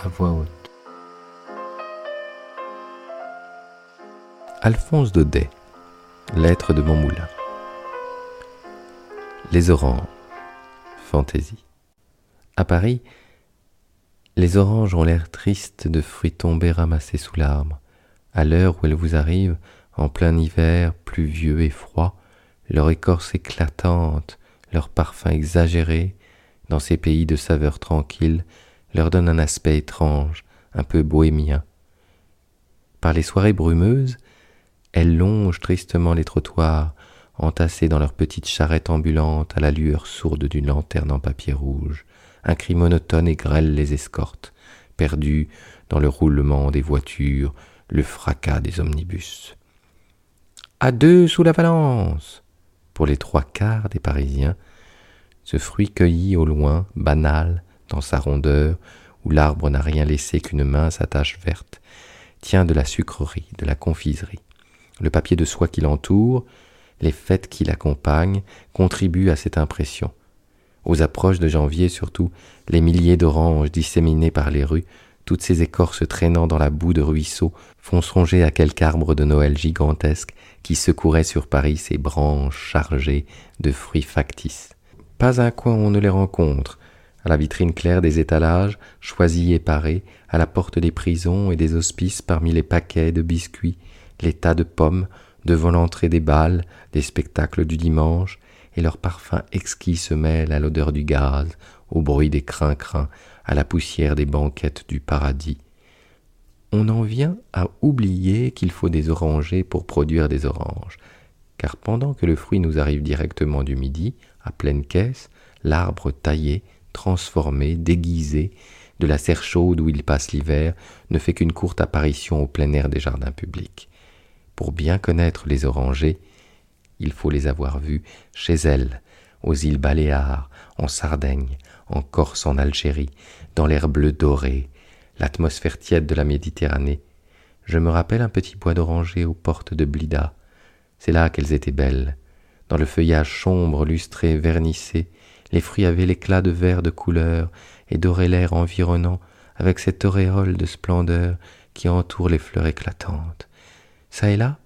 à voix haute. Alphonse Daudet, lettre de Montmoulin. Les oranges, fantaisie. À Paris, les oranges ont l'air tristes de fruits tombés ramassés sous l'arbre. À l'heure où elles vous arrivent, en plein hiver, pluvieux et froid, leur écorce éclatante, leur parfum exagéré, dans ces pays de saveurs tranquilles, leur donne un aspect étrange, un peu bohémien. Par les soirées brumeuses, elles longent tristement les trottoirs, entassées dans leurs petites charrettes ambulantes à la lueur sourde d'une lanterne en papier rouge. Un cri monotone et grêle les escorte, perdus dans le roulement des voitures, le fracas des omnibus. À 2 sous la Valence! Pour les 3/4 des Parisiens, ce fruit cueilli au loin, banal, dans sa rondeur, où l'arbre n'a rien laissé qu'une mince attache verte, tient de la sucrerie, de la confiserie. Le papier de soie qui l'entoure, les fêtes qui l'accompagnent, contribuent à cette impression. Aux approches de janvier surtout, les milliers d'oranges disséminées par les rues, toutes ces écorces traînant dans la boue de ruisseaux, font songer à quelque arbre de Noël gigantesque qui secourait sur Paris ses branches chargées de fruits factices. Pas un coin où on ne les rencontre, à la vitrine claire des étalages, choisis et parés, à la porte des prisons et des hospices parmi les paquets de biscuits, les tas de pommes, devant l'entrée des bals, des spectacles du dimanche, et leur parfum exquis se mêle à l'odeur du gaz, au bruit des crin-crins, à la poussière des banquettes du paradis. On en vient à oublier qu'il faut des orangers pour produire des oranges, car pendant que le fruit nous arrive directement du midi, à pleine caisse, l'arbre taillé, transformé, déguisé, de la serre chaude où il passe l'hiver, ne fait qu'une courte apparition au plein air des jardins publics. Pour bien connaître les orangers, il faut les avoir vus chez elles, aux îles Baléares, en Sardaigne, en Corse, en Algérie, dans l'air bleu doré, l'atmosphère tiède de la Méditerranée. Je me rappelle un petit bois d'orangers aux portes de Blida. C'est là qu'elles étaient belles. Dans le feuillage sombre, lustré, vernissé, les fruits avaient l'éclat de vert de couleur et doraient l'air environnant avec cette auréole de splendeur qui entoure les fleurs éclatantes. Ça et là,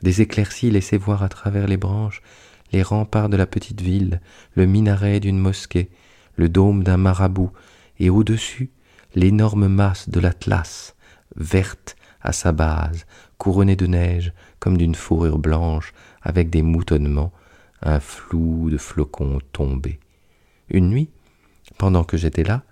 des éclaircies laissaient voir à travers les branches les remparts de la petite ville, le minaret d'une mosquée, le dôme d'un marabout, et au-dessus, l'énorme masse de l'Atlas, verte à sa base, couronnée de neige comme d'une fourrure blanche, avec des moutonnements, un flou de flocons tombés. Une nuit, pendant que j'étais là,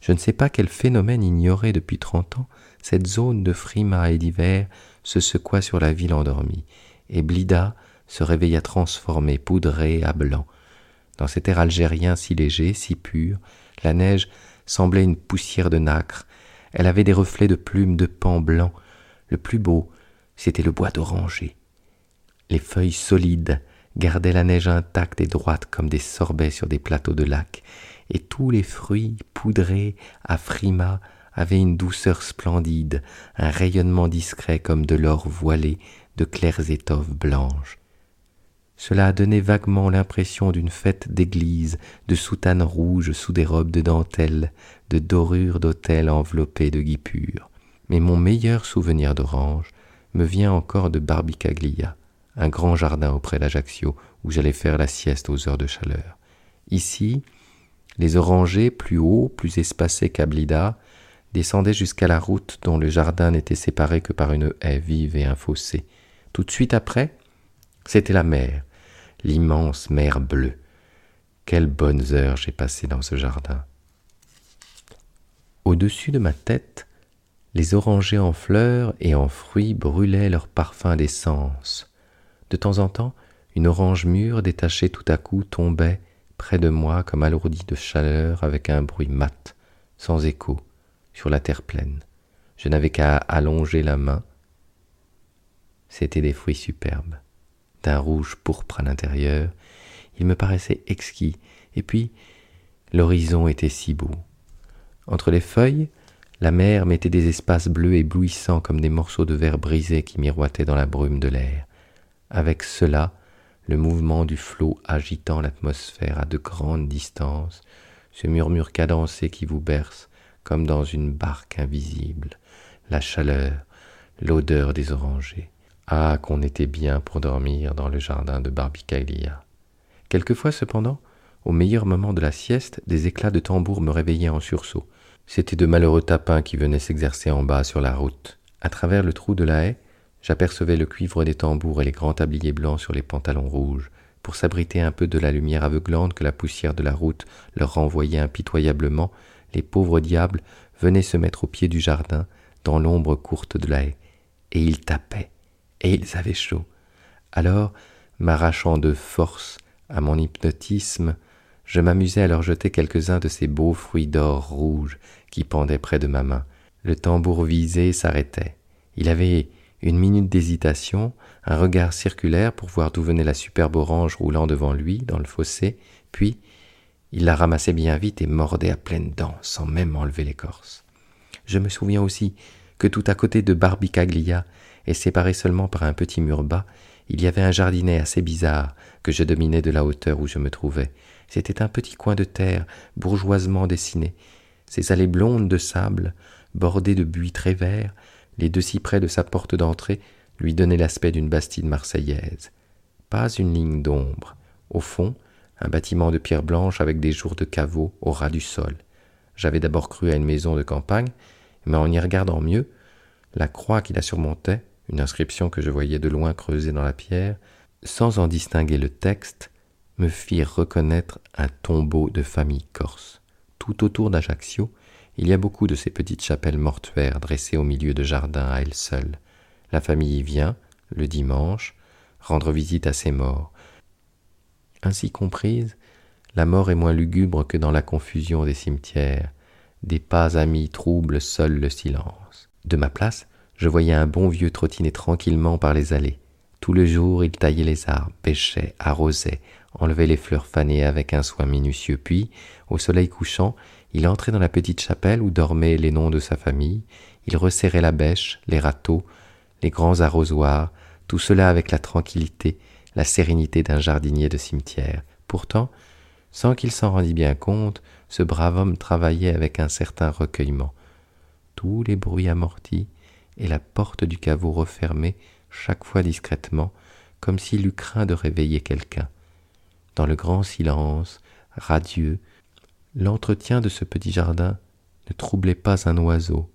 je ne sais pas quel phénomène ignoré depuis 30 ans, cette zone de frimas et d'hiver se secoua sur la ville endormie, et Blida se réveilla transformée, poudrée à blanc. Dans cet air algérien si léger, si pur, la neige semblait une poussière de nacre. Elle avait des reflets de plumes de paon blanc. Le plus beau, c'était le bois d'oranger. Les feuilles solides gardaient la neige intacte et droite comme des sorbets sur des plateaux de lac, et tous les fruits poudrés à frimas avaient une douceur splendide, un rayonnement discret comme de l'or voilé de claires étoffes blanches. Cela a donné vaguement l'impression d'une fête d'église, de soutanes rouges sous des robes de dentelle, de dorures d'autel enveloppées de guipures. Mais mon meilleur souvenir d'orange me vient encore de Barbicaglia, un grand jardin auprès d'Ajaccio où j'allais faire la sieste aux heures de chaleur. Ici, les orangers, plus hauts, plus espacés qu'à Blida, descendaient jusqu'à la route dont le jardin n'était séparé que par une haie vive et un fossé. Tout de suite après, c'était la mer, l'immense mer bleue. Quelles bonnes heures j'ai passées dans ce jardin. Au-dessus de ma tête, les orangers en fleurs et en fruits brûlaient leur parfum d'essence. De temps en temps, une orange mûre détachée tout à coup tombait près de moi comme alourdie de chaleur avec un bruit mat, sans écho, sur la terre pleine. Je n'avais qu'à allonger la main. C'étaient des fruits superbes, d'un rouge pourpre à l'intérieur. Ils me paraissaient exquis, et puis l'horizon était si beau. Entre les feuilles, la mer mettait des espaces bleus éblouissants comme des morceaux de verre brisés qui miroitaient dans la brume de l'air. Avec cela, le mouvement du flot agitant l'atmosphère à de grandes distances, ce murmure cadencé qui vous berce comme dans une barque invisible, la chaleur, l'odeur des orangers. Ah, qu'on était bien pour dormir dans le jardin de Barbicaglia. Quelquefois, cependant, au meilleur moment de la sieste, des éclats de tambour me réveillaient en sursaut. C'étaient de malheureux tapins qui venaient s'exercer en bas sur la route. À travers le trou de la haie, j'apercevais le cuivre des tambours et les grands tabliers blancs sur les pantalons rouges. Pour s'abriter un peu de la lumière aveuglante que la poussière de la route leur renvoyait impitoyablement, les pauvres diables venaient se mettre au pied du jardin, dans l'ombre courte de la haie. Et ils tapaient, et ils avaient chaud. Alors, m'arrachant de force à mon hypnotisme, je m'amusais à leur jeter quelques-uns de ces beaux fruits d'or rouge qui pendaient près de ma main. Le tambour visé s'arrêtait. Il avait une minute d'hésitation, un regard circulaire pour voir d'où venait la superbe orange roulant devant lui dans le fossé, puis il la ramassait bien vite et mordait à pleines dents sans même enlever l'écorce. Je me souviens aussi que tout à côté de Barbicaglia, et séparé seulement par un petit mur bas, il y avait un jardinet assez bizarre que je dominais de la hauteur où je me trouvais. C'était un petit coin de terre bourgeoisement dessiné. Ses allées blondes de sable, bordées de buis très verts, les 2 cyprès de sa porte d'entrée lui donnaient l'aspect d'une bastide marseillaise. Pas une ligne d'ombre. Au fond, un bâtiment de pierre blanche avec des jours de caveau au ras du sol. J'avais d'abord cru à une maison de campagne, mais en y regardant mieux, la croix qui la surmontait, une inscription que je voyais de loin creusée dans la pierre, sans en distinguer le texte, me firent reconnaître un tombeau de famille corse. Tout autour d'Ajaccio, il y a beaucoup de ces petites chapelles mortuaires dressées au milieu de jardins à elles seules. La famille y vient, le dimanche, rendre visite à ses morts. Ainsi comprise, la mort est moins lugubre que dans la confusion des cimetières. Des pas amis troublent seuls le silence. De ma place, je voyais un bon vieux trottiner tranquillement par les allées. Tout le jour, il taillait les arbres, pêchait, arrosait, enlevait les fleurs fanées avec un soin minutieux. Puis, au soleil couchant, il entrait dans la petite chapelle où dormaient les noms de sa famille. Il resserrait la bêche, les râteaux, les grands arrosoirs, tout cela avec la tranquillité, la sérénité d'un jardinier de cimetière. Pourtant, sans qu'il s'en rendît bien compte, ce brave homme travaillait avec un certain recueillement. Tous les bruits amortis et la porte du caveau refermée chaque fois discrètement, comme s'il eût craint de réveiller quelqu'un. Dans le grand silence, radieux, l'entretien de ce petit jardin ne troublait pas un oiseau,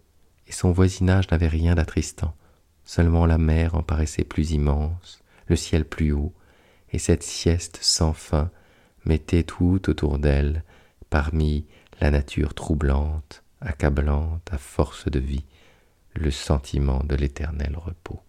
et son voisinage n'avait rien d'attristant. Seulement la mer en paraissait plus immense, le ciel plus haut, et cette sieste sans fin mettait tout autour d'elle, parmi la nature troublante, accablante à force de vie, le sentiment de l'éternel repos.